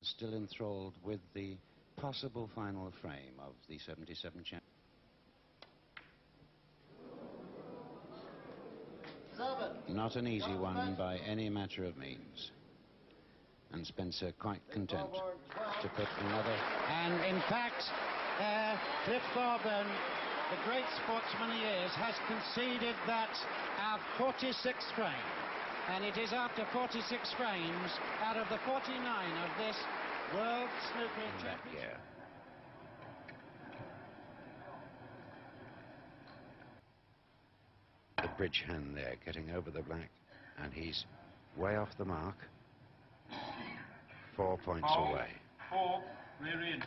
still enthralled with the possible final frame of the 77 champion. Not an easy one by any matter of means. And Spencer quite content to put another. And in fact, Cliff Thorburn, the great sportsman he is, has conceded that our 46th frame. And it is after 46 frames out of the 49 of this World Snooker Championship. The bridge hand there getting over the black, and he's way off the mark. 4 points away. 4, rear in.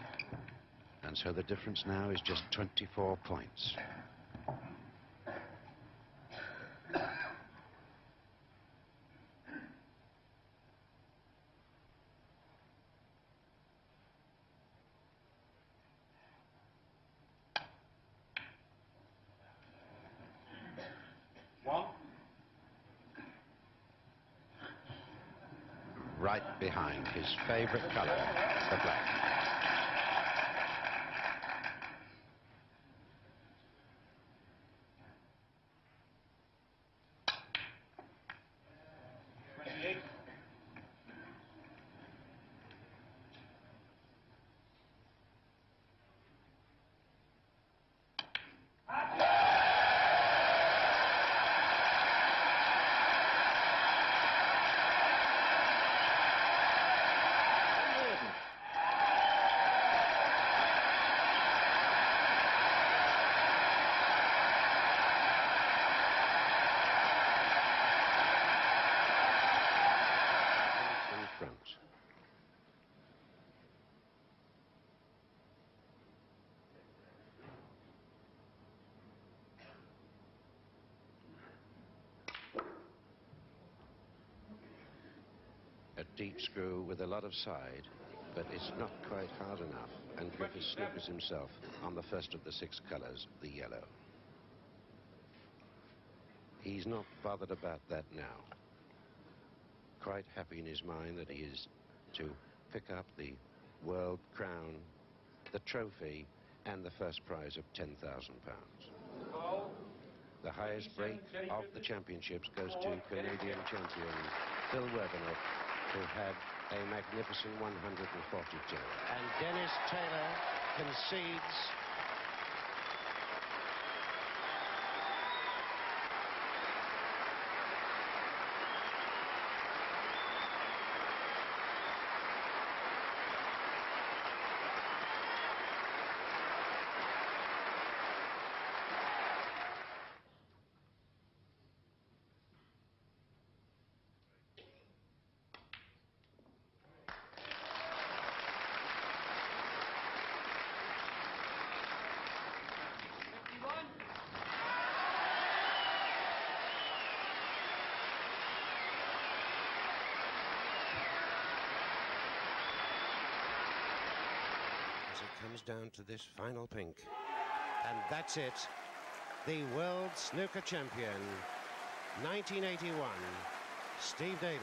And so the difference now is just 24 points. Right behind his favorite color, the black. A deep screw with a lot of side, but it's not quite hard enough. And Griffith snookers himself on the first of the 6 colors, the yellow. He's not bothered about that now. Quite happy in his mind that he is to pick up the world crown, the trophy, and the first prize of £10,000. The highest break of the championships goes to Canadian champion Phil Werbenock, who had a magnificent 142. And Dennis Taylor concedes. Comes down to this final pink, and that's it. The world snooker champion, 1981, Steve Davis.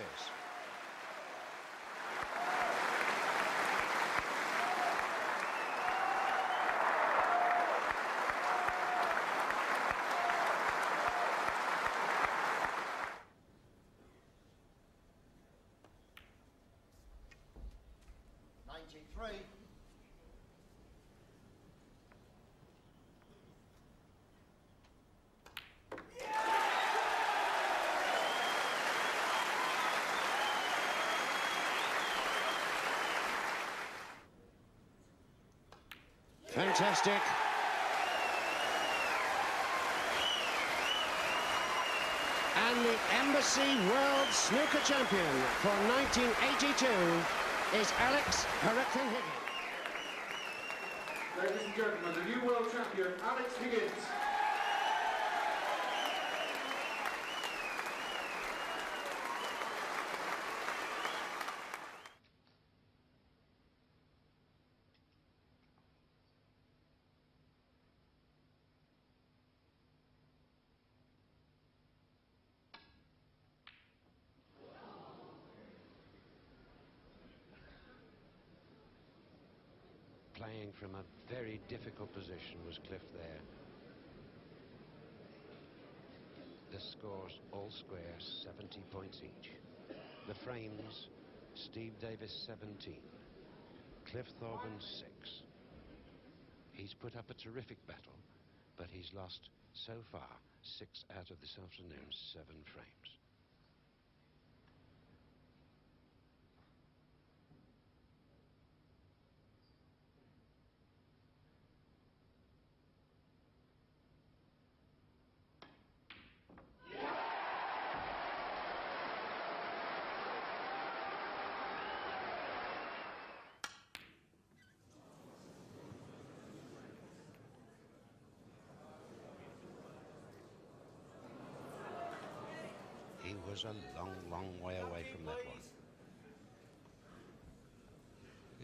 Fantastic. And the Embassy World Snooker Champion for 1982 is Alex Hurricane Higgins. Ladies and gentlemen, the new world champion, Alex Higgins. playing from a very difficult position was Cliff there. The scores all square, 70 points each. The frames, Steve Davis 17, Cliff Thorburn 6. He's put up a terrific battle, but he's lost so far 6 out of this afternoon's 7 frames. He was a long, long way away from that one.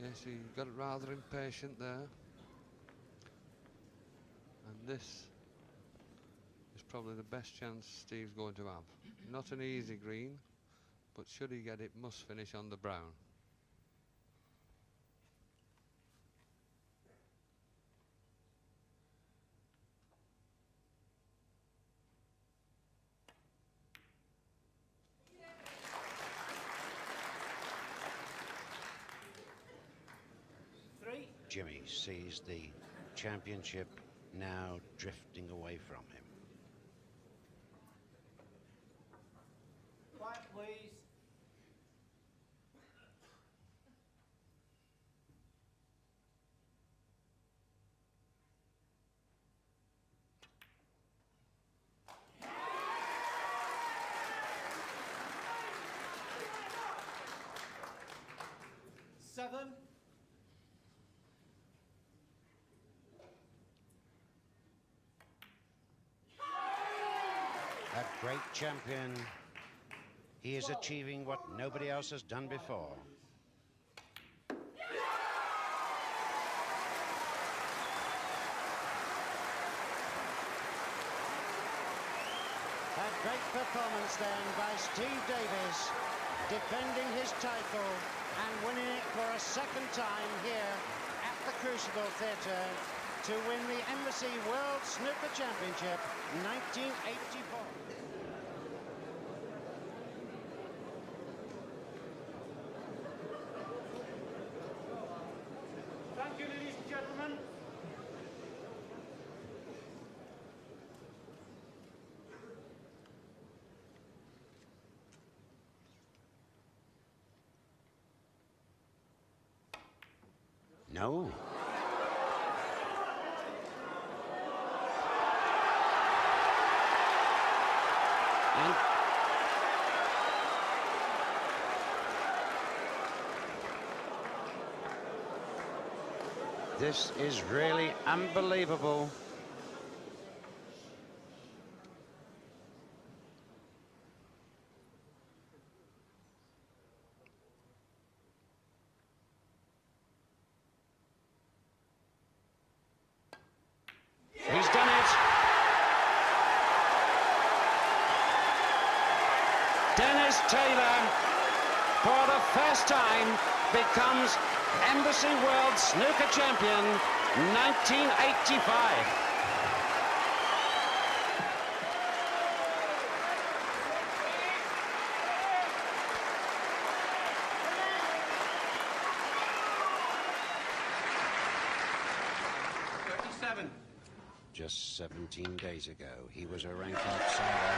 Yes, he got rather impatient there. And this is probably the best chance Steve's going to have. Not an easy green, but should he get it, must finish on the brown. Jimmy sees the championship now drifting away from him. Quiet, please. Seven. That great champion, he is achieving what nobody else has done before. A great performance then by Steve Davis, defending his title and winning it for a second time here at the Crucible Theatre to win the Embassy World Snooker Championship 1984. Thank you, ladies and gentlemen. No. And this is really unbelievable. He's done it. Dennis Taylor, for the first time, becomes Embassy World Snooker Champion 1985. Just 17 days ago, he was a rank outsider.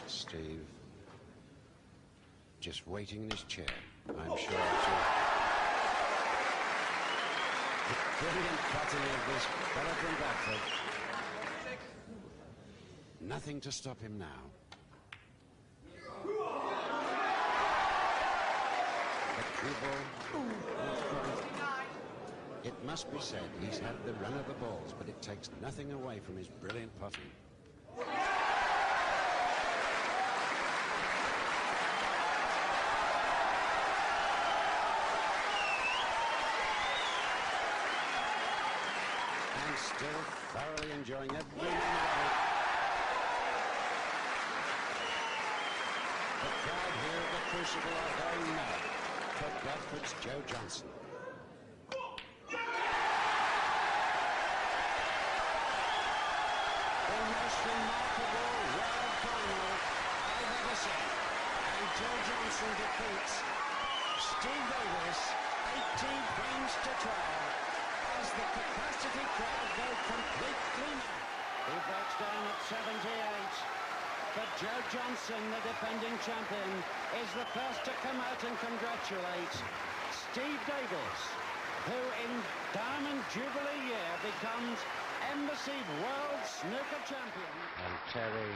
Steve, just waiting in his chair, I'm sure to... The brilliant cutting of this fella from Bradford. Nothing to stop him now. The cue ball, it must be said, he's had the run of the balls, but it takes nothing away from his brilliant putting. He's still thoroughly enjoying every minute of it. The crowd here at the Crucible are going mad for Bradford's Joe Johnson. The most remarkable world final I've ever seen. And Joe Johnson defeats Steve Davis 18 frames to 12 as the capacity crowd go completely mad. He breaks down at 78. But Joe Johnson, the defending champion, is the first to come out and congratulate Steve Davis, who in Diamond Jubilee year becomes Embassy World Snooker Champion. And Terry,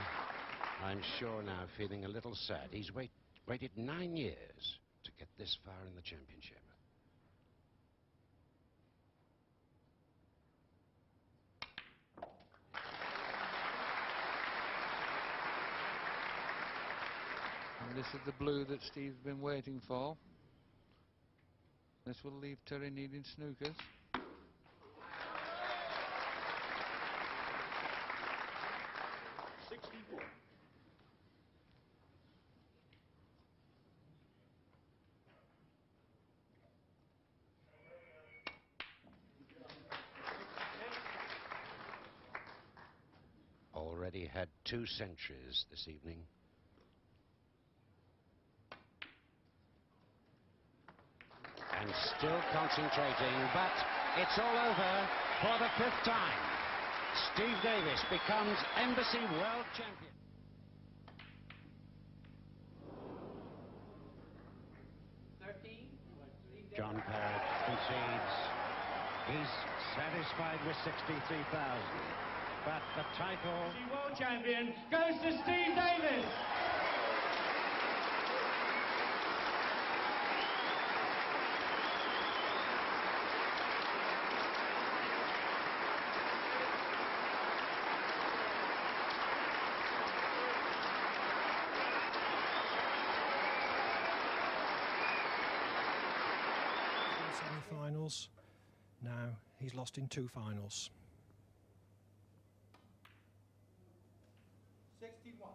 I'm sure now, feeling a little sad. He's waited 9 years to get this far in the championship. And this is the blue that Steve's been waiting for. This will leave Terry needing snookers. Already had 2 centuries this evening. And still concentrating, but it's all over for the 5th time. Steve Davis becomes Embassy World Champion. John Parrott concedes. He's satisfied with 63,000. But the title... World Champion goes to Steve Davis. Semi-finals. Now he's lost in 2 finals. 61.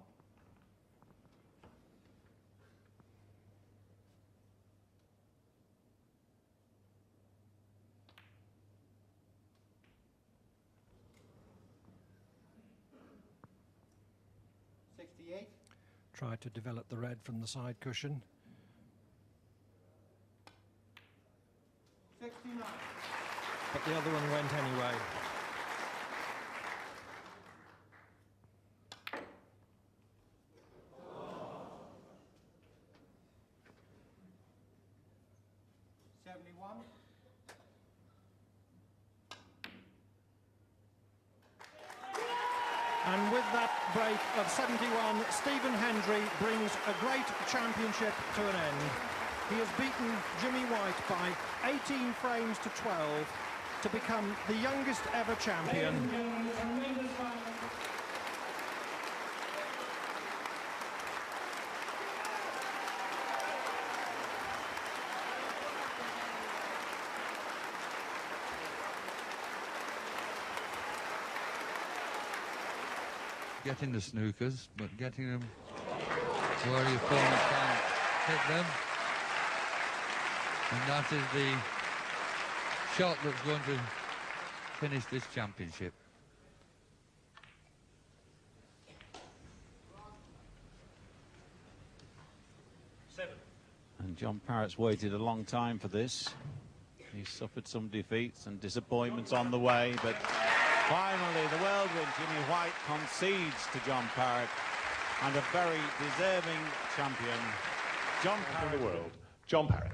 Tried to develop the red from the side cushion. 69. But the other one went anyway. And with that break of 71, Stephen Hendry brings a great championship to an end. He has beaten Jimmy White by 18 frames to 12 to become the youngest ever champion. Getting the snookers, but getting them where your opponent can't hit them. And that is the shot that's going to finish this championship. And John Parrott's waited a long time for this. He's suffered some defeats and disappointments on the way, but finally the whirlwind Jimmy White concedes to John Parrott, and a very deserving champion, John Parrott. In the world, John Parrott.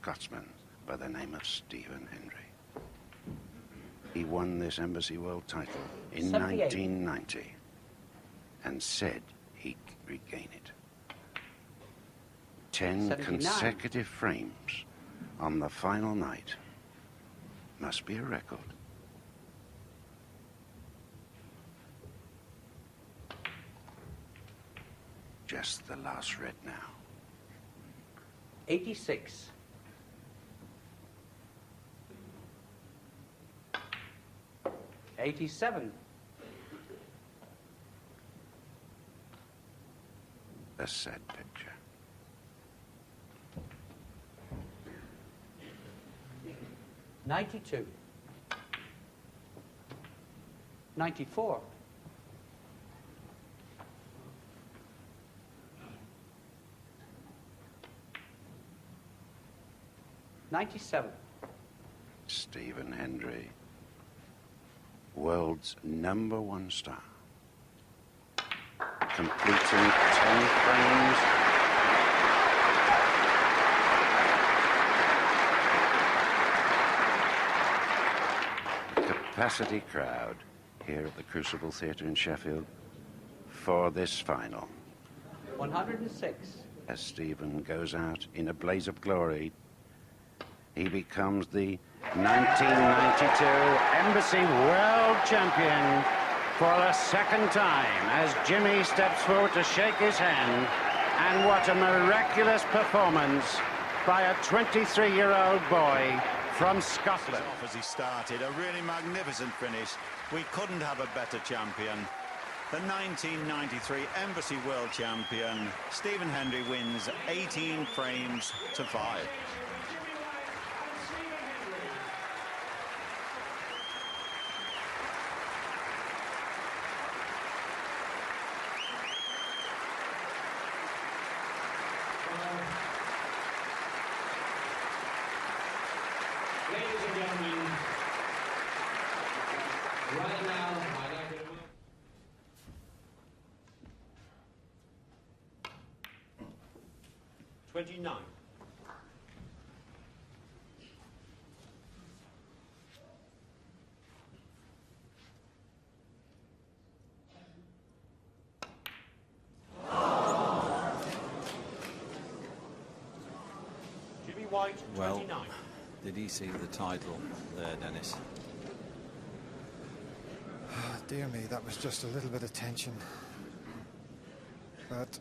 Scotsman by the name of Stephen Hendry. He won this Embassy World title in 1990 and said he'd regain it. 10 consecutive frames on the final night must be a record. Just the last red now. 86. '87. A sad picture. 92. 94. 97. Stephen Hendry, world's #1 star, completing 10 frames. Capacity crowd here at the Crucible Theatre in Sheffield for this final. 106. As Stephen goes out in a blaze of glory, he becomes the 1992 Embassy World Champion for a second time as Jimmy steps forward to shake his hand. And what a miraculous performance by a 23-year-old boy from Scotland. As he started, a really magnificent finish. We couldn't have a better champion. The 1993 Embassy World Champion, Stephen Hendry, wins 18 frames to 5. Ladies and gentlemen, right now, I'd like to... 29. Jimmy White, 29. Well, did he see the title there, Dennis? Dear me, that was just a little bit of tension. But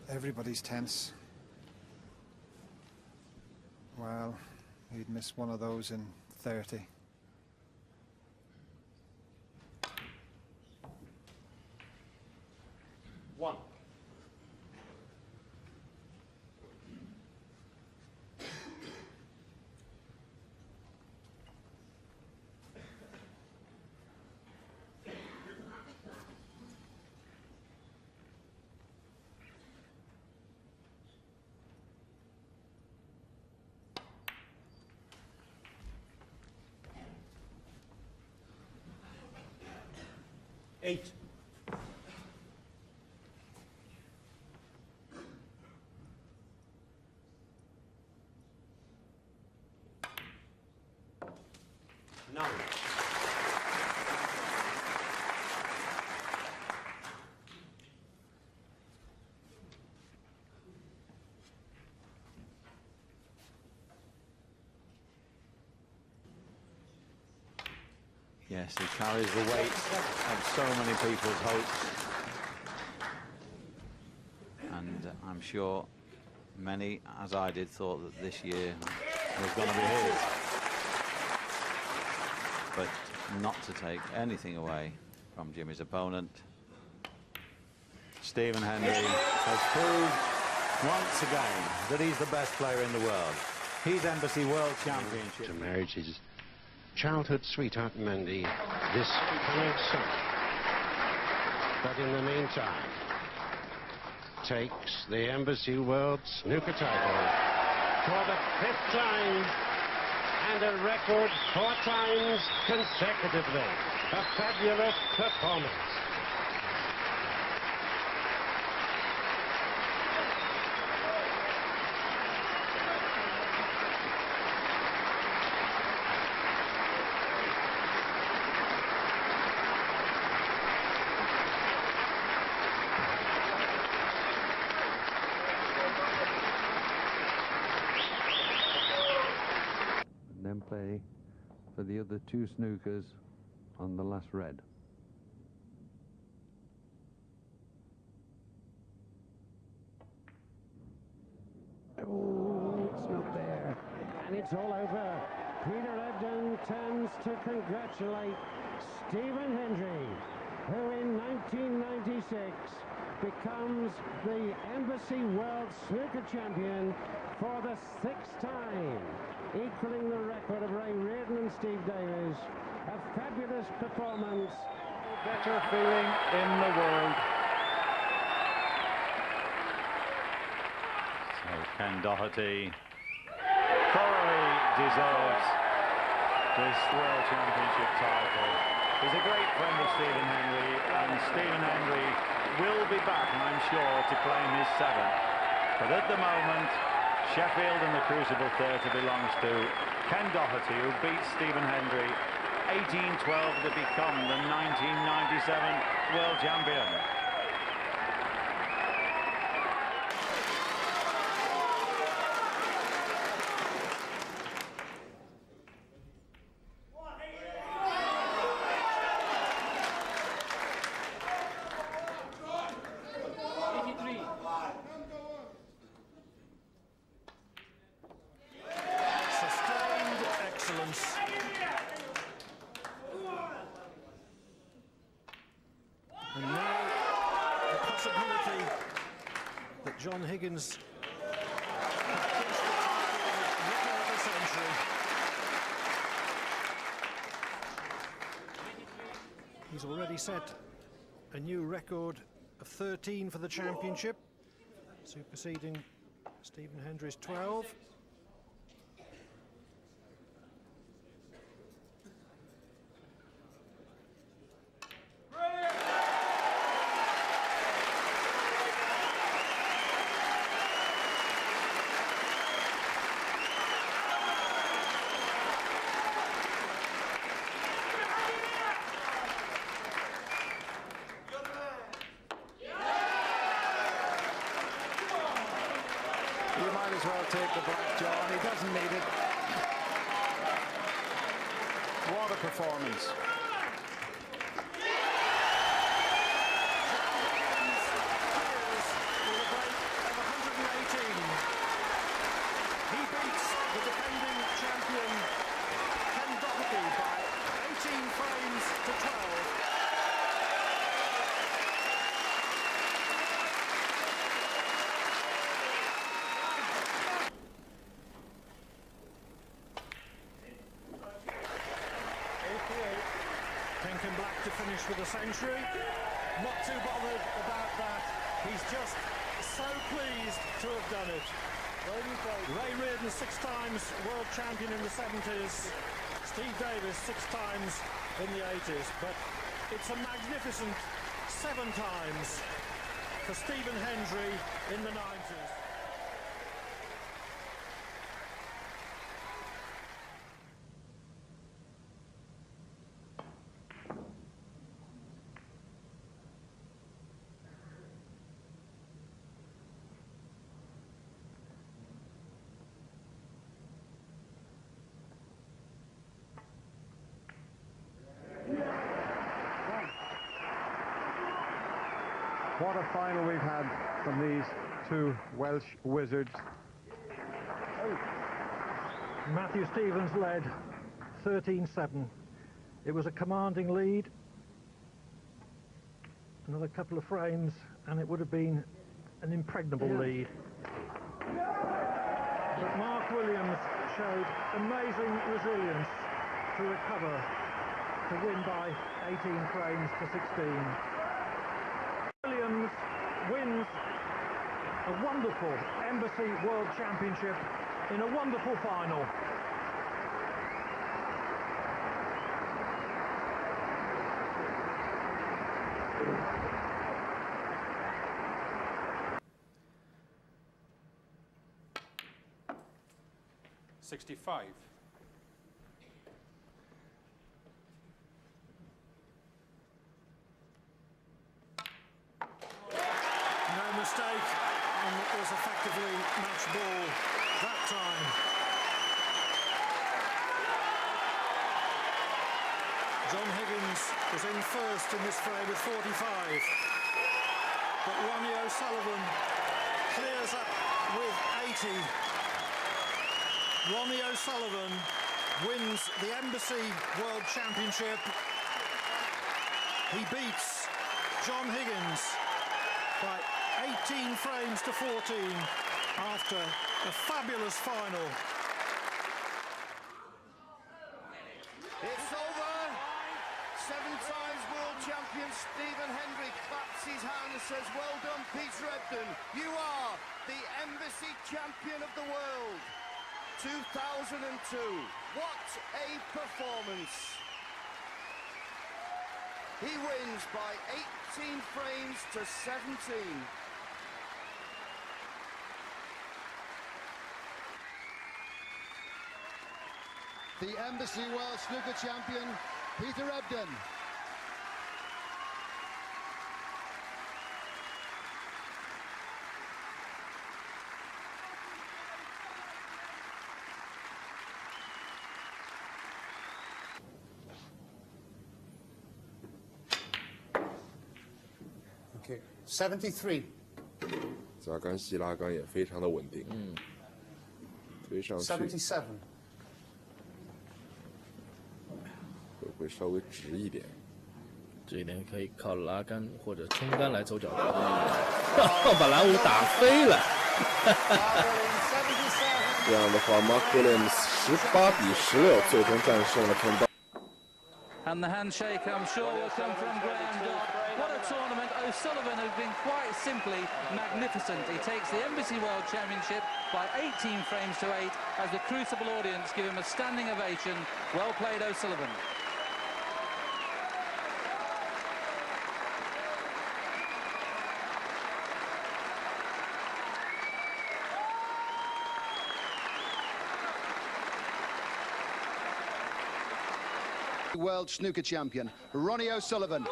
everybody's tense. Well, he'd miss one of those in 30. One. Eight. Nine. Yes, he carries the weight of so many people's hopes. And I'm sure many, as I did, thought that this year was going to be his. But not to take anything away from Jimmy's opponent. Stephen Hendry has proved once again that he's the best player in the world. He's Embassy World Championship. To marriage his childhood sweetheart Mandy this coming summer. But in the meantime, takes the Embassy World Snooker title for the 5th time and a record 4 times consecutively. A fabulous performance. play for the other two snookers on the last red. Oh, it's not there. And it's all over. Peter Ebdon turns to congratulate Stephen Hendry, who in 1996 becomes the Embassy World Snooker Champion for the 6th time, equaling the record of Ray Reardon and Steve Davis. A fabulous performance. Better feeling in the world. So Ken Doherty thoroughly deserves this World Championship title. He's a great friend of Stephen Hendry, and Stephen Hendry will be back, I'm sure, to claim his 7th. But at the moment, Sheffield and the Crucible Theatre belongs to Ken Doherty, who beat Stephen Hendry 18-12 to become the 1997 World Champion. Sustained excellence. And now the possibility that John Higgins record of the century. He's already set a new record of 13 for the championship, superseding Stephen Hendry's 12. You might as well take the black, John. He doesn't need it. What a performance. He beats the defending champion Ken Doherty by 18 frames to 12. Kenken Black to finish with a century. Not too bothered about that. He's just so pleased to have done it. Ray Reardon, 6 times world champion in the 70s. Steve Davis, 6 times in the 80s. But it's a magnificent 7 times for Stephen Hendry in the 90s. What a final we've had from these two Welsh wizards. Matthew Stevens led 13-7. It was a commanding lead. Another couple of frames and it would have been an impregnable lead. But Mark Williams showed amazing resilience to recover, to win by 18 frames to 16. Williams wins a wonderful Embassy World Championship in a wonderful final. '65. No mistake, and it was effectively match ball that time. John Higgins was in first in this fray with 45. But Ronnie O'Sullivan clears up with 80. Ronnie O'Sullivan wins the Embassy World Championship. He beats John Higgins by 18 frames to 14 after a fabulous final. It's over. 7 times world champion Stephen Hendry claps his hand and says, well done, Peter Ebdon. You are the Embassy champion of the world. 2002. What a performance. He wins by 18 frames to 17. The Embassy World Snooker champion, Peter Ebdon. Okay, 73. 扎杆、细拉杆也非常的稳定。推上去。77. 会稍微直一点。这一点可以靠拉杆或者冲杆来走角度。把蓝舞打飞了。这样的话 ，Mark Williams 18比16最终战胜了陈道。And the handshake, I'm sure, will come from Graham Dodd. What a tournament. O'Sullivan has been quite simply magnificent. He takes the Embassy World Championship by 18 frames to 8 as the Crucible audience give him a standing ovation. Well played, O'Sullivan. World Snooker champion, Ronnie O'Sullivan.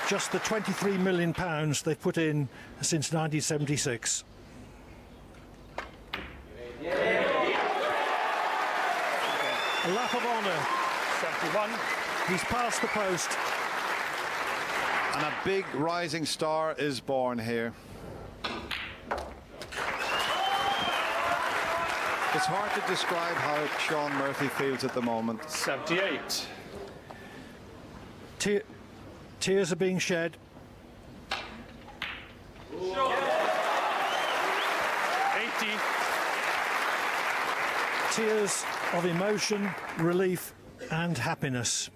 Just the £23 million they've put in since 1976. A lap of honour. 71. He's past the post. And a big rising star is born here. It's hard to describe how Sean Murphy feels at the moment. 78. Tears are being shed. 80. Tears of emotion, relief and happiness.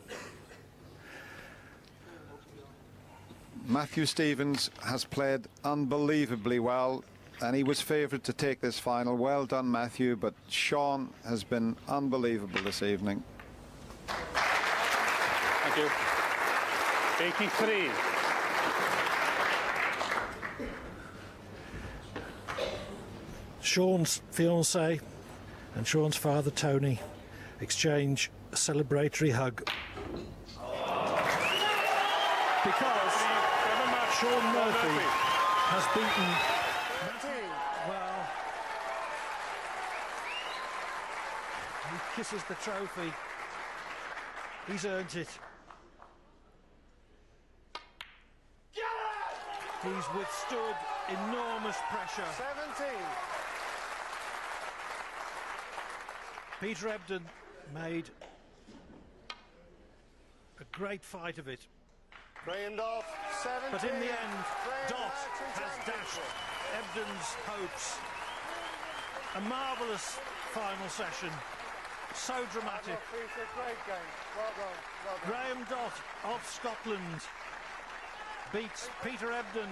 Matthew Stevens has played unbelievably well and he was favoured to take this final. Well done, Matthew, but Sean has been unbelievable this evening. Thank you. 83. Sean's fiancée and Sean's father, Tony, exchange a celebratory hug. Because Sean Murphy has beaten... Well, he kisses the trophy. He's earned it. He's withstood enormous pressure. 17. Peter Ebdon made a great fight of it. Graham Dodd, 17. But in the end, Dot has dashed Ebdon's hopes. A marvellous final session. So dramatic. Peter, great game. Well done. Well done. Graham Dot of Scotland beats Peter Ebdon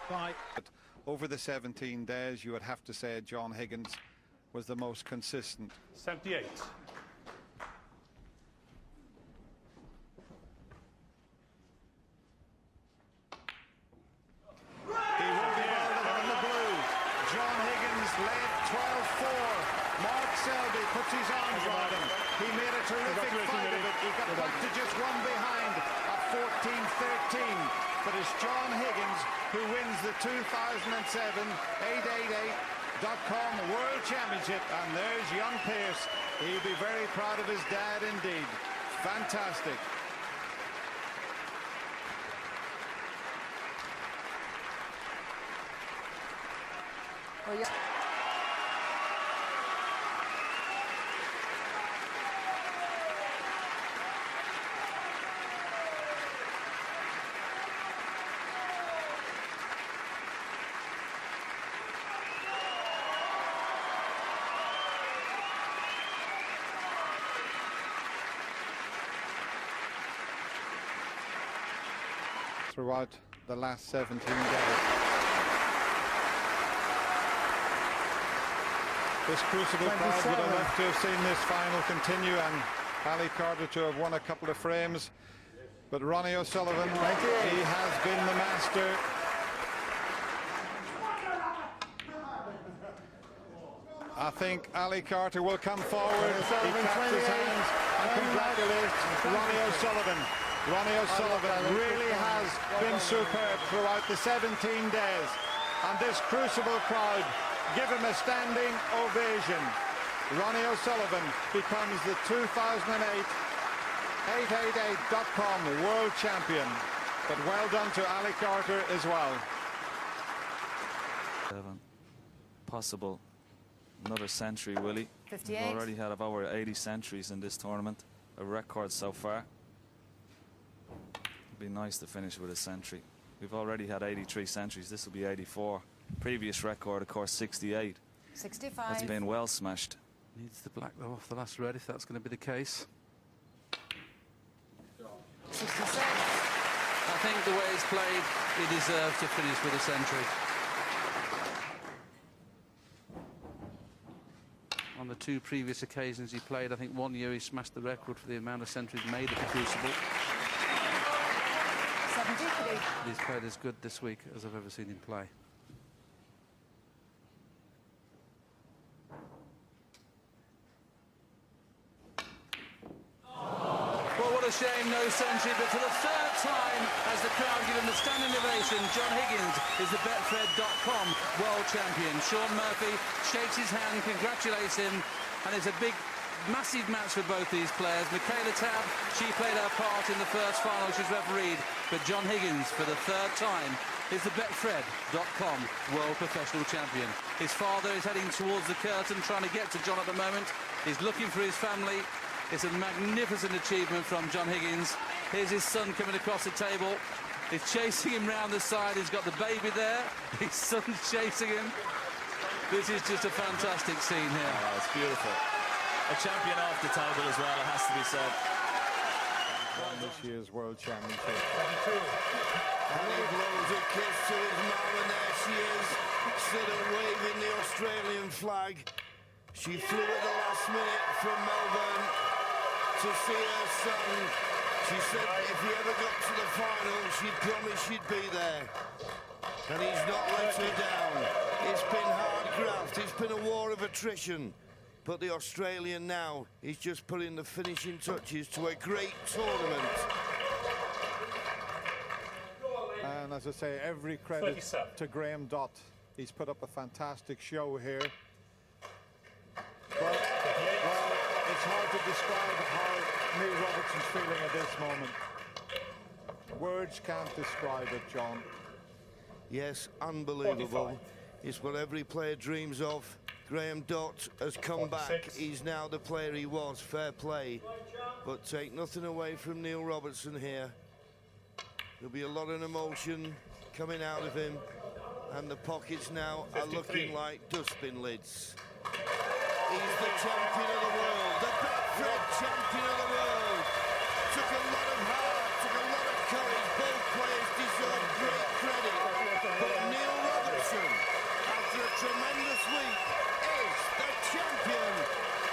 by... Over the 17 days, you would have to say John Higgins was the most consistent. 78. He will be well in the blue. John Higgins led a terrific fight of it. He got back to just one behind at 14-13. But it's John Higgins who wins the 2007 888.com World Championship. And there's young Pearce. He'll be very proud of his dad indeed. Fantastic. Oh, yeah. Throughout the last 17 days. This crucible crowd would have loved to have seen this final continue and Ali Carter to have won a couple of frames. But Ronnie O'Sullivan, he has been the master. I think Ali Carter will come forward. He claps his hands and congratulates Ronnie O'Sullivan. Ronnie O'Sullivan really has been superb throughout the 17 days. And this crucible crowd give him a standing ovation. Ronnie O'Sullivan becomes the 2008 888.com World Champion. But well done to Ali Carter as well. Possible another century, Willie. 58. We've already had over 80 centuries in this tournament, a record so far. It'd be nice to finish with a century. We've already had 83 centuries. This will be 84. Previous record, of course, 68. 65. That's been well smashed. Needs the black though off the last red if that's going to be the case. 66. I think the way it's played, he deserves to finish with a century. On the two previous occasions he played, I think one year he smashed the record for the amount of centuries made at the Crucible. 73. He's played as good this week as I've ever seen him play. Well, what a shame, no century, but for the third time, as the crowd give him the standing ovation, John Higgins is the Betfred.com World Champion. Sean Murphy shakes his hand, congratulates him, and it's a big, massive match for both these players. Michaela Tabb, she played her part in the first final, she's refereed, but John Higgins, for the third time, is the Betfred.com World Professional Champion. His father is heading towards the curtain, trying to get to John at the moment. He's looking for his family. It's a magnificent achievement from John Higgins. Here's his son coming across the table. He's chasing him round the side. He's got the baby there. His son's chasing him. This is just a fantastic scene here. Oh, it's beautiful. A champion off the table as well, it has to be said. Won this year's World Championship. And he blows a kiss to his mum, and there she is, still waving the Australian flag. She flew at the last minute from Melbourne to see her son. She said if he ever got to the final, she'd promise she'd be there. And he's not let her down. It's been hard graft, it's been a war of attrition. But the Australian now is just putting the finishing touches to a great tournament. And as I say, every credit to Graham Dott. He's put up a fantastic show here. But, well, it's hard to describe how Neil Robertson's feeling at this moment. Words can't describe it, John. Yes, unbelievable. It's what every player dreams of. Graham Dott has come back. He's now the player he was. Fair play. But take nothing away from Neil Robertson here. There'll be a lot of emotion coming out of him. And the pockets now are looking like dustbin lids. He's the champion of the world, the Betfred champion of the world. Took a lot of heart, took a lot of courage. Both players deserve great credit. But Neil Robertson, after a tremendous week, is the champion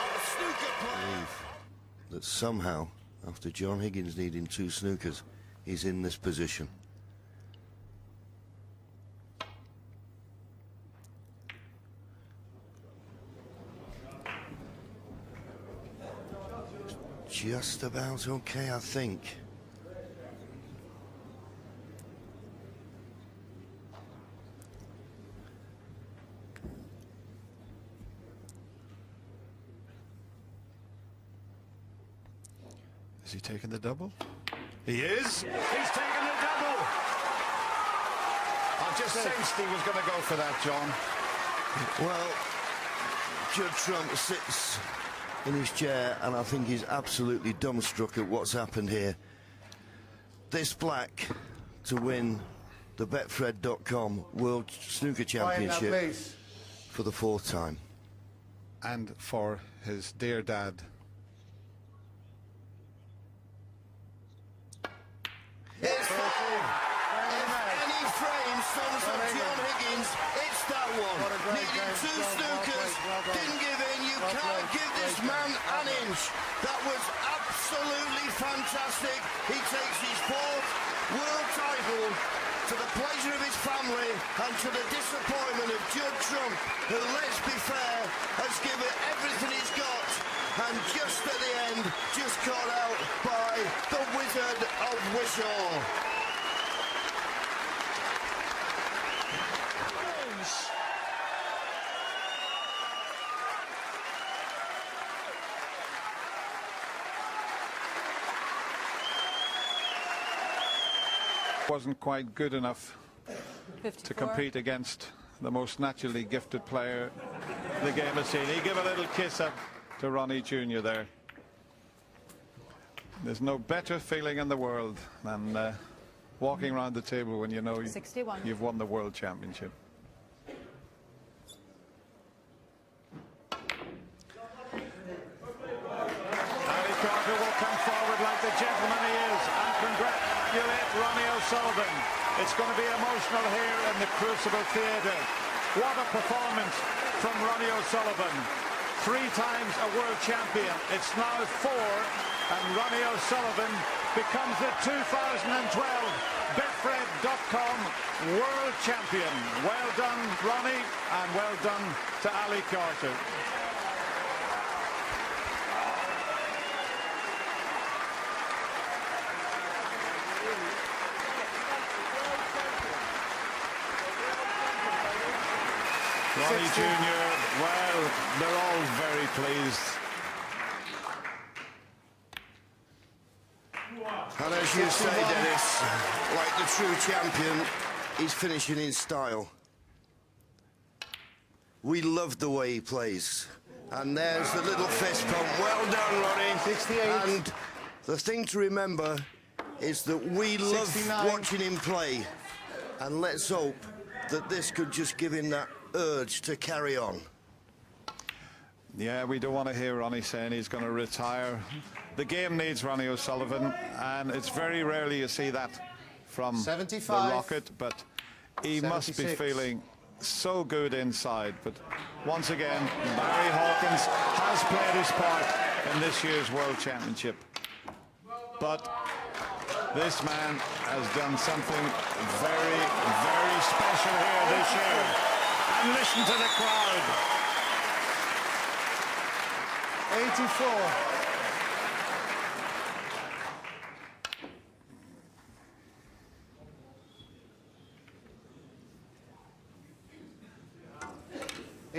of snooker play. That somehow, after John Higgins needing 2 snookers, he's in this position. just about okay, I think. Is he taking the double? He is. He's taken the double. I just sensed he was going to go for that, John. Well, Judd Trump sits in his chair and I think he's absolutely dumbstruck at what's happened here. This black to win the Betfred.com World Snooker Championship for the 4th time. And for his dear dad. If any frame sums up John Higgins, it's that one. Needing 2 snookers, didn't give in. You can't give this man an inch. That was absolutely fantastic. He takes his 4th world title to the pleasure of his family and to the disappointment of Judd Trump, who, let's be fair, has given everything he's got. And just at the end, just caught out by the Wizard of Wishaw. Wasn't quite good enough 54. to compete against the most naturally gifted player the game has seen. He gave a little kiss up to Ronnie Jr. there. There's no better feeling in the world than walking around the table when you know you've won the World Championship. Ali Carter will come forward like the gentleman he is and congratulate Ronnie O'Sullivan. It's going to be emotional here in the Crucible Theatre. What a performance from Ronnie O'Sullivan. 3 times a world champion. It's now 4, and Ronnie O'Sullivan becomes the 2012 Betfred.com world champion. Well done, Ronnie, and well done to Ali Carter. Ronnie Jr., well, they're all very pleased. And as you say, Dennis, like the true champion, he's finishing in style. We love the way he plays. And there's the little fist pump. Well done, Ronnie. 68. And the thing to remember is that we love 69. watching him play. And let's hope that this could just give him that urge to carry on. Yeah, we don't want to hear Ronnie saying he's going to retire. The game needs Ronnie O'Sullivan, and it's very rarely you see that from 75. the Rocket, but he 76. must be feeling so good inside. But once again, Barry Hawkins has played his part in this year's World Championship. But this man has done something very, very special here this year. And listen to the crowd. 84.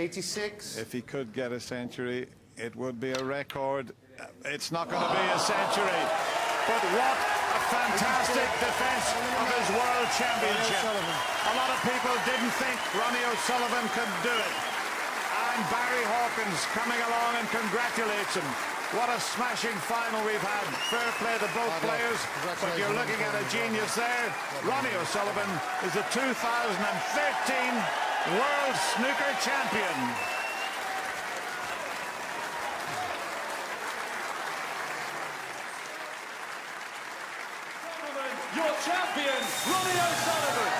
If he could get a century, it would be a record. It's not going to be a century, but what a fantastic defense of his World Championship. A lot of people didn't think Ronnie O'Sullivan could do it. And Barry Hawkins coming along and congratulates him. What a smashing final we've had. Fair play to both players, but you're looking at a genius there. Ronnie O'Sullivan is the 2013 World Snooker Champion. Your champion, Ronnie O'Sullivan.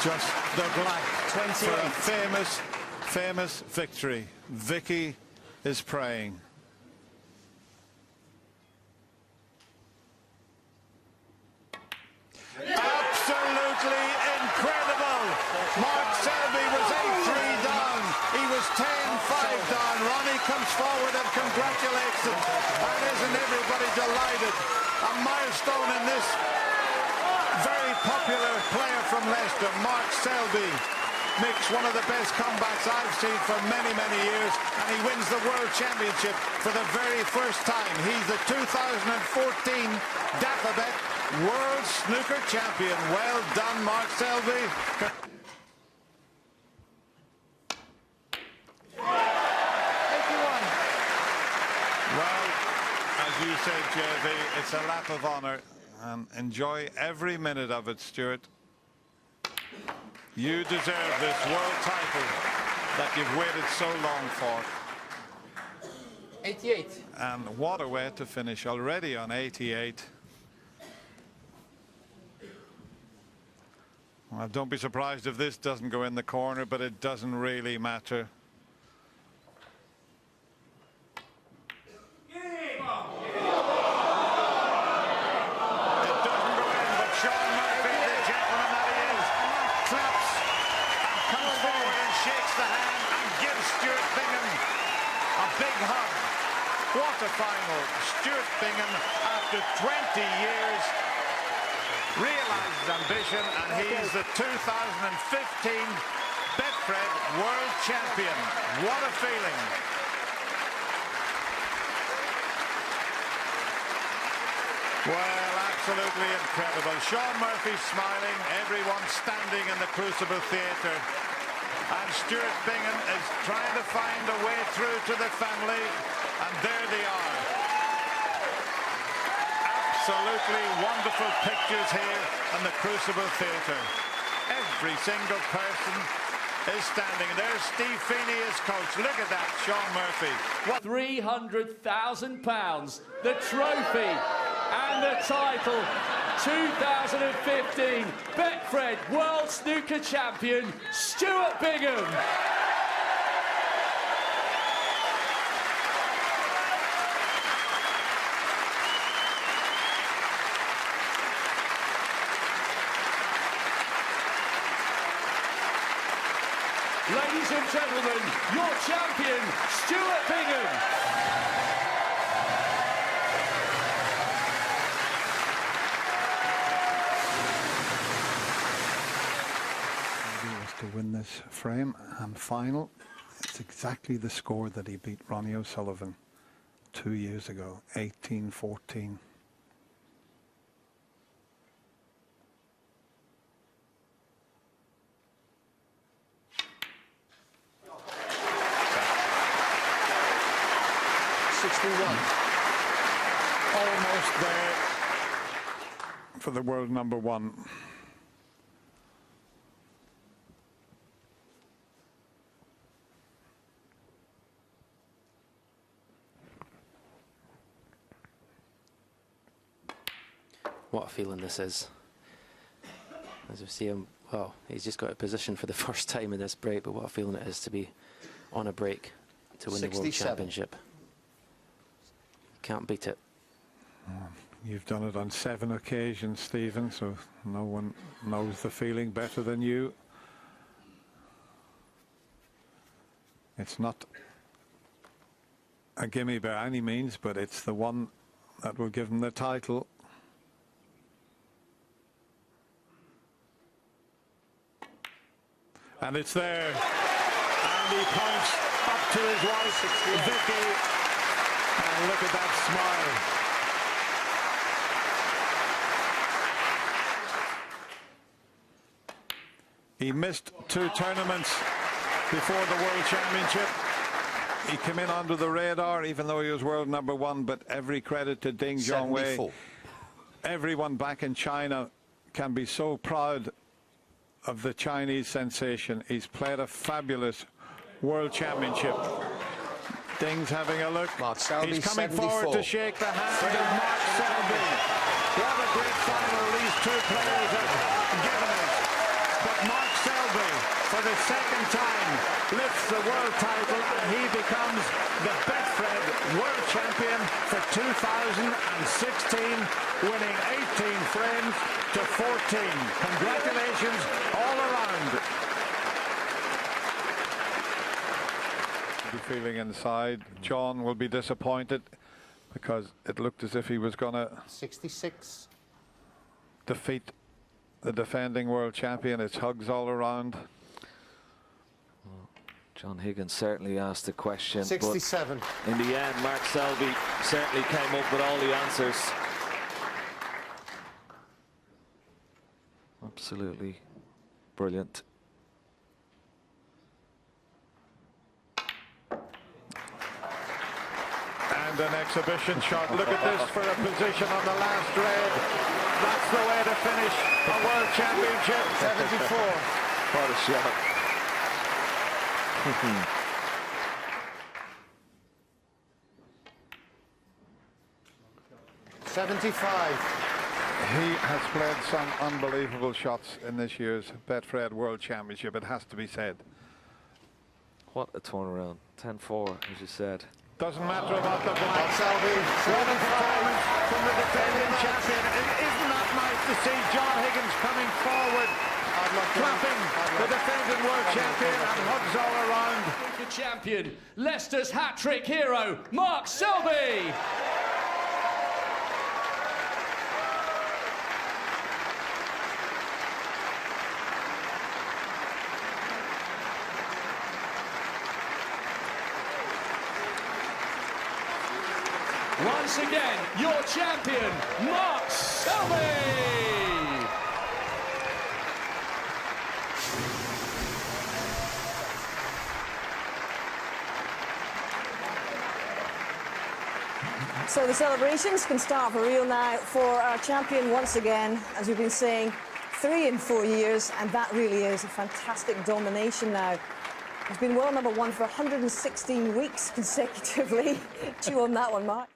Just the black for a famous victory. Vicky is praying. Absolutely incredible. Mark Selby was 8-3 down. He was 10-5 down. Ronnie comes forward and congratulates him. And isn't everybody delighted? A milestone in this very popular player from Leicester, Mark Selby, makes one of the best comebacks I've seen for many, many years, and he wins the World Championship for the very first time. He's the 2014 Dafabet World Snooker Champion. Well done, Mark Selby. Well, as you said, JV, it's a lap of honour, and enjoy every minute of it, Stuart. You deserve this world title that you've waited so long for. 88. And what a way to finish, already on 88. Well, don't be surprised if this doesn't go in the corner, but it doesn't really matter. Final. Stuart Bingham, after 20 years, realizes ambition, and he's the 2015 Betfred World Champion. What a feeling. Well, absolutely incredible. Sean Murphy smiling, everyone standing in the Crucible Theatre. And Stuart Bingham is trying to find a way through to the family. And there they are. Absolutely wonderful pictures here in the Crucible Theatre. Every single person is standing. There's Steve Feeney as coach. Look at that, Sean Murphy. What? £300,000, the trophy and the title. 2015 Betfred World Snooker Champion, Stuart Bingham. Ladies and gentlemen, your champion, Stuart Bingham. He was to win this frame and final. It's exactly the score that he beat Ronnie O'Sullivan 2 years ago, 18-14. Almost there for the world #1. What a feeling this is. As we see him, well, he's just got a position for the first time in this break, but what a feeling it is to be on a break to win the World Championship. Can't beat it. You've done it on 7 occasions, Stephen, so no one knows the feeling better than you. It's not a gimme by any means, but it's the one that will give him the title. And it's there. And he points up to his wife, Vicky. And look at that smile. He missed 2 tournaments before the World Championship. He came in under the radar, even though he was world #1, but every credit to Ding Junhui. Everyone back in China can be so proud of the Chinese sensation. He's played a fabulous World Championship. Ding's having a look. He's coming forward to shake the hand of Mark Selby. What a great final these 2 players have given us. But Mark for the second time, lifts the world title, and he becomes the Betfred World Champion for 2016, winning 18 frames to 14. Congratulations all around. Be feeling inside. John will be disappointed because it looked as if he was going to 66. defeat the defending world champion. It's hugs all around. Well, John Higgins certainly asked the question. 67. But in the end, Mark Selby certainly came up with all the answers. Absolutely brilliant. And an exhibition shot. Look at this for a position on the last red. That's the way to finish a world championship. 74. What a shot. 75. He has played some unbelievable shots in this year's Betfred World Championship, it has to be said. What a turnaround. 10-4, as you said. Doesn't matter about the black. What a performance from the defending champion. Isn't that nice to see John Higgins coming forward, clapping the defending world champion, and hugs all around. The champion, Leicester's hat-trick hero, Mark Selby. Once again, your champion, Mark Selby! So the celebrations can start for real now for our champion once again, as we've been saying, 3 in 4 years, and that really is a fantastic domination now. He's been world number 1 for 116 weeks consecutively. Chew on that one, Mark.